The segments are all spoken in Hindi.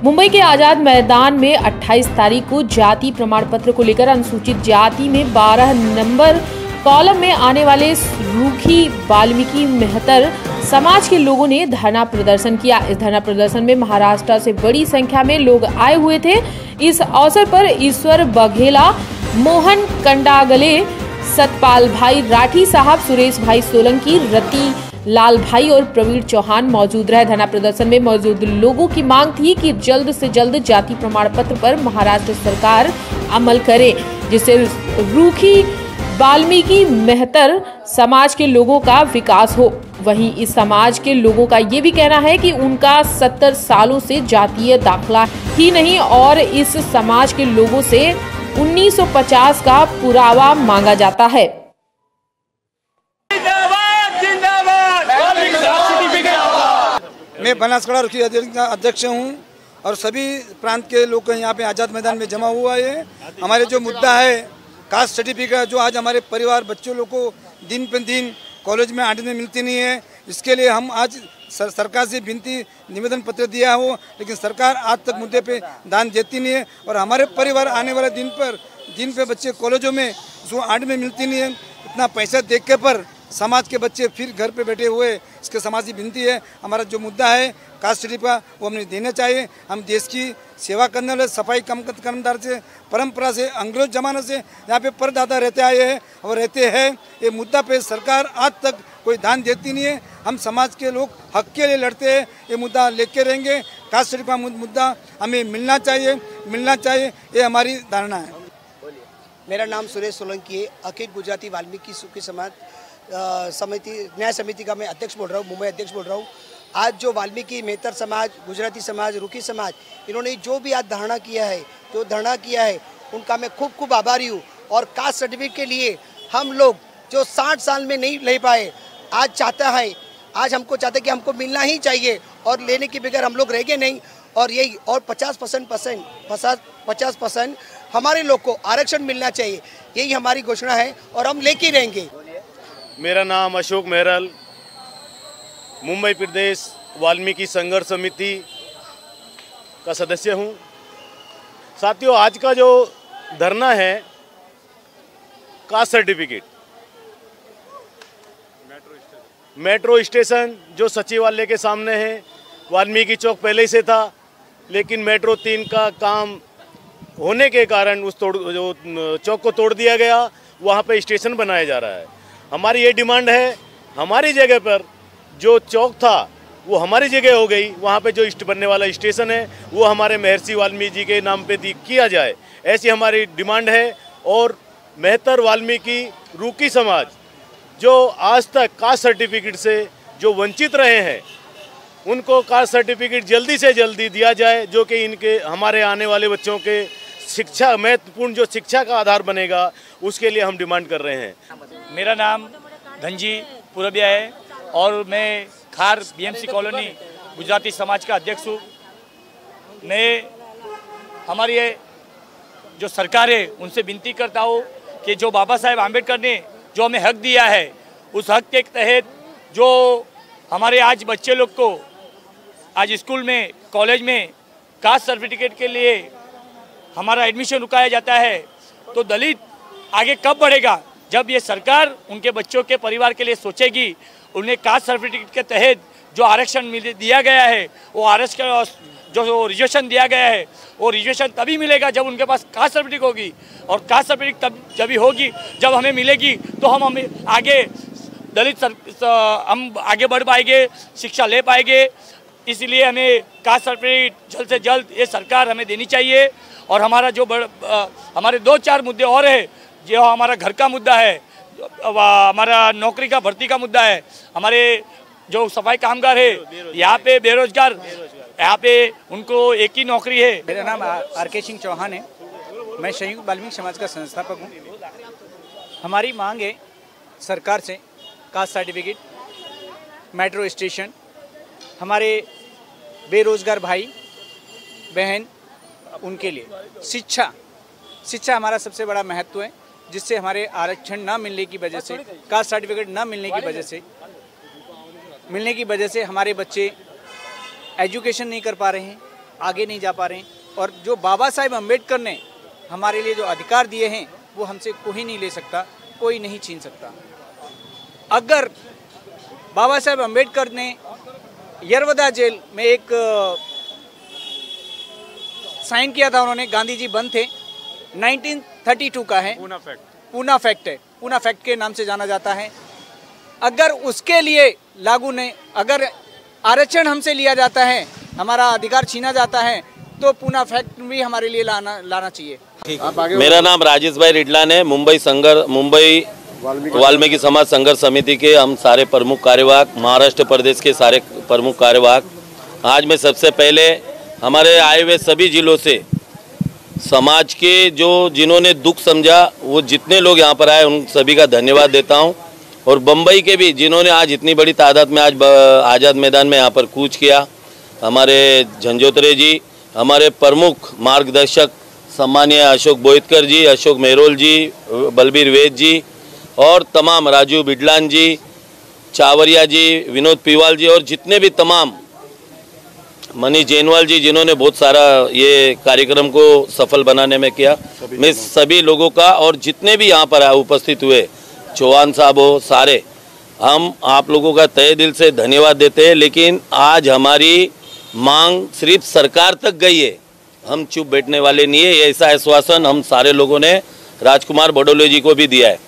मुंबई के आजाद मैदान में 28 तारीख को जाति प्रमाण पत्र को लेकर अनुसूचित जाति में 12 नंबर कॉलम में आने वाले रूखी वाल्मीकि मेहतर समाज के लोगों ने धरना प्रदर्शन किया। इस धरना प्रदर्शन में महाराष्ट्र से बड़ी संख्या में लोग आए हुए थे। इस अवसर पर ईश्वर बघेला, मोहन कंडागले, सतपाल भाई राठी साहब, सुरेश भाई सोलंकी, रति लाल भाई और प्रवीण चौहान मौजूद रहे। धरना प्रदर्शन में मौजूद लोगों की मांग थी कि जल्द से जल्द जाति प्रमाण पत्र पर महाराष्ट्र सरकार अमल करे, जिससे रूखी वाल्मीकि मेहतर समाज के लोगों का विकास हो। वहीं इस समाज के लोगों का ये भी कहना है कि उनका 70 सालों से जातीय दाखला ही नहीं और इस समाज के लोगों से 1950 का पुरावा मांगा जाता है। मैं बनासकाड़ा रूखी अध्यक्ष हूँ और सभी प्रांत के लोग यहाँ पे आज़ाद मैदान में जमा हुआ है। हमारे जो मुद्दा है कास्ट सर्टिफिकेट, जो आज हमारे परिवार बच्चों लोग को दिन पे दिन कॉलेज में आने मिलती नहीं है, इसके लिए हम आज सरकार से विनती निवेदन पत्र दिया हो, लेकिन सरकार आज तक मुद्दे पे ध्यान देती नहीं है। और हमारे परिवार आने वाले दिन पे बच्चे कॉलेजों में जो आने में मिलती नहीं है, इतना पैसा देख के पर समाज के बच्चे फिर घर पे बैठे हुए, इसके समाज की विनती है। हमारा जो मुद्दा है कास्ट सर्टिफिकेट का, वो हमें देना चाहिए। हम देश की सेवा करने वाले सफाई कर्मचारी से परंपरा से अंग्रेज जमाने से यहाँ पे परदादा रहते आए हैं और रहते हैं। ये मुद्दा पे सरकार आज तक कोई ध्यान देती नहीं है। हम समाज के लोग हक के लिए लड़ते हैं, ये मुद्दा लेके रहेंगे। कास्ट सर्टिफिकेट का मुद्दा हमें मिलना चाहिए, ये हमारी धारणा है। मेरा नाम सुरेश सोलंकी है। अखिल गुजराती वाल्मीकि सुखी समाज समिति न्याय समिति का मैं अध्यक्ष बोल रहा हूँ, मुंबई अध्यक्ष बोल रहा हूँ। आज जो वाल्मीकि मेहतर समाज, गुजराती समाज, रूखी समाज, इन्होंने जो भी आज धरना किया है उनका मैं खूब आभारी हूँ। और कास्ट सर्टिफिकेट के लिए हम लोग जो 60 साल में नहीं ले पाए, आज हमको चाहते कि हमको मिलना ही चाहिए और लेने के बगैर हम लोग रह गए नहीं। और यही और 50% हमारे लोग को आरक्षण मिलना चाहिए, यही हमारी घोषणा है और हम लेके रहेंगे। मेरा नाम अशोक मेहरल, मुंबई प्रदेश वाल्मीकि संघर्ष समिति का सदस्य हूं। साथियों, आज का जो धरना है कास्ट सर्टिफिकेट, मेट्रो स्टेशन जो सचिवालय के सामने है, वाल्मीकि चौक पहले से था, लेकिन मेट्रो 3 का काम होने के कारण उस चौक को तोड़ दिया गया, वहाँ पे स्टेशन बनाया जा रहा है। हमारी ये डिमांड है, हमारी जगह पर जो चौक था वो हमारी जगह हो गई, वहाँ पे जो बनने वाला स्टेशन है वो हमारे महर्षि वाल्मीकि जी के नाम पे किया जाए, ऐसी हमारी डिमांड है। और मेहतर वाल्मीकि रूखी समाज जो आज तक कास्ट सर्टिफिकेट से जो वंचित रहे हैं, उनको कास्ट सर्टिफिकेट जल्दी से जल्दी दिया जाए, जो कि इनके हमारे आने वाले बच्चों के शिक्षा, महत्वपूर्ण जो शिक्षा का आधार बनेगा, उसके लिए हम डिमांड कर रहे हैं। मेरा नाम धनजी पुरबिया है और मैं खार बीएमसी कॉलोनी गुजराती समाज का अध्यक्ष हूँ। मैं हमारी जो सरकार है उनसे विनती करता हूँ कि जो बाबा साहेब आम्बेडकर ने जो हमें हक दिया है, उस हक के तहत जो हमारे आज बच्चे लोग को आज स्कूल में, कॉलेज में कास्ट सर्टिफिकेट के लिए हमारा एडमिशन रुकाया जाता है, तो दलित आगे कब बढ़ेगा? जब ये सरकार उनके बच्चों के परिवार के लिए सोचेगी। उन्हें कास्ट सर्टिफिकेट के तहत जो आरक्षण दिया गया है, वो आरक्षण जो रिजर्वेशन दिया गया है, वो रिजर्वेशन तभी मिलेगा जब उनके पास कास्ट सर्टिफिकेट होगी। और कास्ट सर्टिफिकेट तब जब होगी जब हमें मिलेगी, तो हम आगे हम आगे बढ़ पाएंगे, शिक्षा ले पाएंगे। इसलिए हमें कास्ट सर्टिफिकेट जल्द से जल्द ये सरकार हमें देनी चाहिए। और हमारा जो हमारे 2-4 मुद्दे और है, जो हमारा घर का मुद्दा है, हमारा नौकरी का भर्ती का मुद्दा है, हमारे जो सफाई कामगार है यहाँ पे बेरोजगार, यहाँ पे उनको एक ही नौकरी है। मेरा नाम आर.के. सिंह चौहान है, मैं संयुक्त वाल्मीकि समाज का संस्थापक हूँ। हमारी मांग है सरकार से कास्ट सर्टिफिकेट, मेट्रो स्टेशन, हमारे बेरोजगार भाई बहन उनके लिए शिक्षा हमारा सबसे बड़ा महत्व है, जिससे हमारे आरक्षण ना मिलने की वजह से, कास्ट सर्टिफिकेट ना मिलने की वजह से हमारे बच्चे एजुकेशन नहीं कर पा रहे हैं, आगे नहीं जा पा रहे हैं। और जो बाबा साहेब अम्बेडकर ने हमारे लिए जो अधिकार दिए हैं वो हमसे कोई नहीं ले सकता, कोई नहीं छीन सकता। अगर बाबा साहेब अम्बेडकर ने यरवदा जेल में एक साइन किया था, उन्होंने, गांधी जी बंद थे, 1932 का है, पूना फैक्ट है, पूना फैक्ट के नाम से जाना जाता है। अगर उसके लिए लागू नहीं, अगर आरक्षण हमसे लिया जाता है, हमारा अधिकार छीना जाता है, तो पूना फैक्ट भी हमारे लिए लाना चाहिए। मेरा नाम राजेश भाई रिडलान है। मुंबई वाल्मीकि समाज संघर्ष समिति के हम सारे प्रमुख कार्यवाहक, महाराष्ट्र प्रदेश के सारे प्रमुख कार्यवाहक। आज मैं सबसे पहले हमारे आए हुए सभी जिलों से समाज के जिन्होंने दुख समझा, वो जितने लोग यहाँ पर आए उन सभी का धन्यवाद देता हूँ। और बम्बई के भी जिन्होंने आज इतनी बड़ी तादाद में आज आज़ाद मैदान में यहाँ पर कूच किया, हमारे झंझोत्रे जी, हमारे प्रमुख मार्गदर्शक सम्मानीय अशोक बोईतकर जी, अशोक मेहरोल जी, बलबीर वेद जी और तमाम राजू बिडलान जी, चावरिया जी, विनोद पीवाल जी और जितने भी तमाम, मनीष जैनवाल जी, जिन्होंने बहुत सारा ये कार्यक्रम को सफल बनाने में किया, मैं सभी लोगों का और जितने भी यहाँ पर उपस्थित हुए, चौहान साहब हो, सारे हम आप लोगों का तहे दिल से धन्यवाद देते हैं। लेकिन आज हमारी मांग सिर्फ सरकार तक गई है, हम चुप बैठने वाले नहीं है। ऐसा आश्वासन हम सारे लोगों ने राजकुमार बडोले जी को भी दिया है।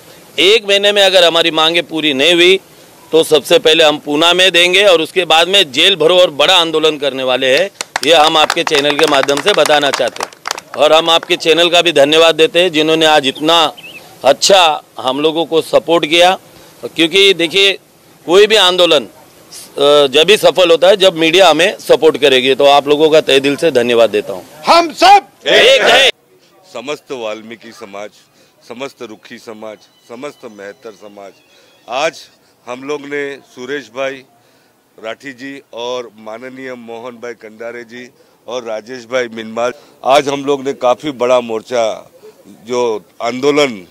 1 महीने में अगर हमारी मांगे पूरी नहीं हुई तो सबसे पहले हम पूना में देंगे और उसके बाद में जेल भरो और बड़ा आंदोलन करने वाले हैं। ये हम आपके चैनल के माध्यम से बताना चाहते हैं। और हम आपके चैनल का भी धन्यवाद देते हैं जिन्होंने आज इतना अच्छा हम लोगों को सपोर्ट किया। क्योंकि देखिए, कोई भी आंदोलन जब भी सफल होता है जब मीडिया हमें सपोर्ट करेगी। तो आप लोगों का तहे दिल से धन्यवाद देता हूँ। हम सब एक है। समस्त वाल्मीकि समाज, समस्त रुखी समाज, समस्त मेहतर समाज, आज हम लोग ने सुरेश भाई राठी जी और माननीय मोहन भाई कंडारे जी और राजेश भाई मिनमाल, आज हम लोग ने काफ़ी बड़ा मोर्चा जो आंदोलन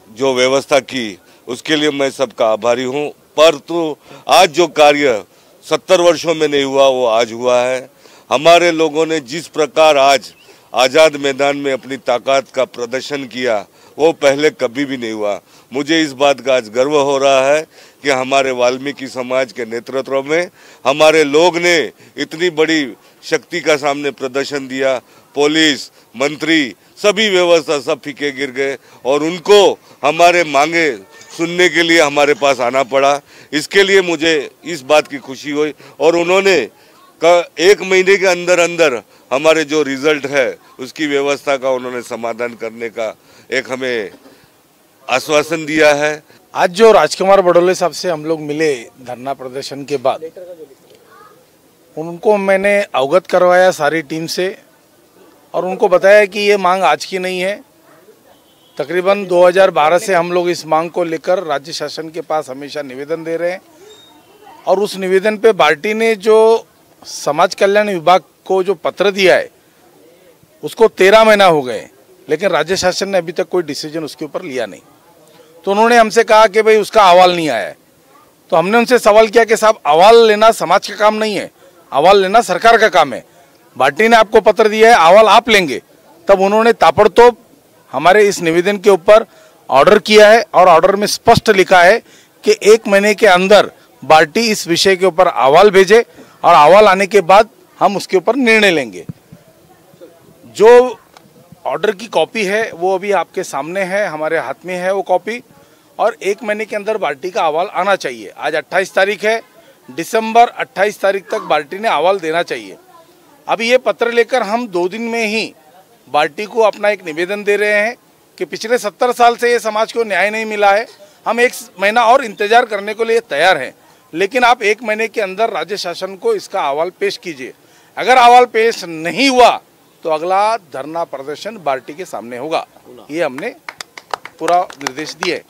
जो व्यवस्था की, उसके लिए मैं सबका आभारी हूँ। पर तो आज जो कार्य 70 वर्षों में नहीं हुआ वो आज हुआ है। हमारे लोगों ने जिस प्रकार आज आज़ाद मैदान में अपनी ताकत का प्रदर्शन किया वो पहले कभी भी नहीं हुआ। मुझे इस बात का आज गर्व हो रहा है कि हमारे वाल्मीकि समाज के नेतृत्व में हमारे लोग ने इतनी बड़ी शक्ति का सामने प्रदर्शन दिया। पुलिस, मंत्री, सभी व्यवस्था सब फीके गिर गए और उनको हमारे मांगे सुनने के लिए हमारे पास आना पड़ा। इसके लिए मुझे इस बात की खुशी हुई और उन्होंने 1 महीने के अंदर अंदर हमारे जो रिजल्ट है उसकी व्यवस्था का उन्होंने समाधान करने का एक हमें आश्वासन दिया है। आज जो राजकुमार बडोले साहब से हम लोग मिले धरना प्रदर्शन के बाद, उनको मैंने अवगत करवाया सारी टीम से और उनको बताया कि ये मांग आज की नहीं है। तकरीबन 2012 से हम लोग इस मांग को लेकर राज्य शासन के पास हमेशा निवेदन दे रहे हैं और उस निवेदन पे पार्टी ने जो समाज कल्याण विभाग को जो पत्र दिया है उसको 13 महीना हो गए, लेकिन राज्य शासन ने अभी तक कोई डिसीजन उसके ऊपर लिया नहीं। तो उन्होंने हमसे कहा कि भाई उसका अहवाल नहीं आया है। तो हमने उनसे सवाल किया कि साहब, अहवाल लेना समाज का काम नहीं है, अहवाल लेना सरकार का काम है। पार्टी ने आपको पत्र दिया है, अहवाल आप लेंगे। तब उन्होंने ताबड़तोड़ हमारे इस निवेदन के ऊपर ऑर्डर किया है और ऑर्डर में स्पष्ट लिखा है कि 1 महीने के अंदर पार्टी इस विषय के ऊपर अहवाल भेजे और अहवाल आने के बाद हम उसके ऊपर निर्णय लेंगे। जो ऑर्डर की कॉपी है वो अभी आपके सामने है, हमारे हाथ में है वो कॉपी, और 1 महीने के अंदर पार्टी का अहवाल आना चाहिए। आज 28 तारीख है, दिसंबर 28 तारीख तक पार्टी ने अहवाल देना चाहिए। अभी ये पत्र लेकर हम 2 दिन में ही पार्टी को अपना एक निवेदन दे रहे हैं कि पिछले 70 साल से ये समाज को न्याय नहीं मिला है, हम 1 महीना और इंतजार करने के लिए तैयार हैं, लेकिन आप 1 महीने के अंदर राज्य शासन को इसका अहवाल पेश कीजिए। अगर अहवाल पेश नहीं हुआ तो अगला धरना प्रदर्शन पार्टी के सामने होगा। ये हमने पूरा निर्देश दिए।